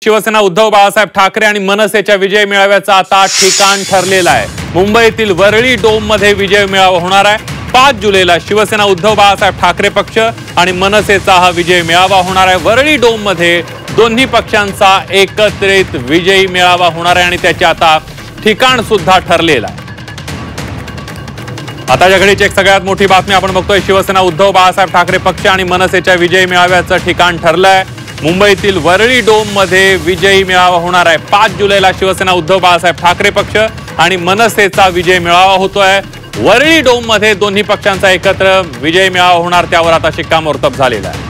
शिवसेना उद्धव बाळासाहेब ठाकरे आणि मनसेच्या विजय मेळाव्याचा आता ठिकाण ठरलेला आहे। मुंबईतील वरळी डोम मध्ये विजय मेळावा होणार आहे। 5 जुलैला शिवसेना उद्धव बाळासाहेब ठाकरे पक्ष आणि मनसेचा हा विजय मेळावा होणार आहे। वरळी डोम मध्ये दोन्ही पक्षांचा एकत्रित विजयी मेळावा होणार आहे आणि त्याचे आता ठिकाण सुद्धा ठरलेलं आहे। आताच्या घडीची एक सगळ्यात मोठी बातमी आपण बघतोय। शिवसेना उद्धव बाळासाहेब ठाकरे पक्ष आणि मनसेच्या विजयी मेळाव्याचं ठिकाण ठरलंय। मुंबईतील वरळी डोम मध्ये विजयी मेळावा होणार आहे। 5 जुलैला शिवसेना उद्धव बाळासाहेब ठाकरे पक्ष आणि मनसेचा विजय मेळावा होतोय। वरळी डोम मध्ये दोन्ही पक्षांचा एकत्र विजय मेळावा होणार, त्यावर आता शिक्कामोर्तब झालेला आहे।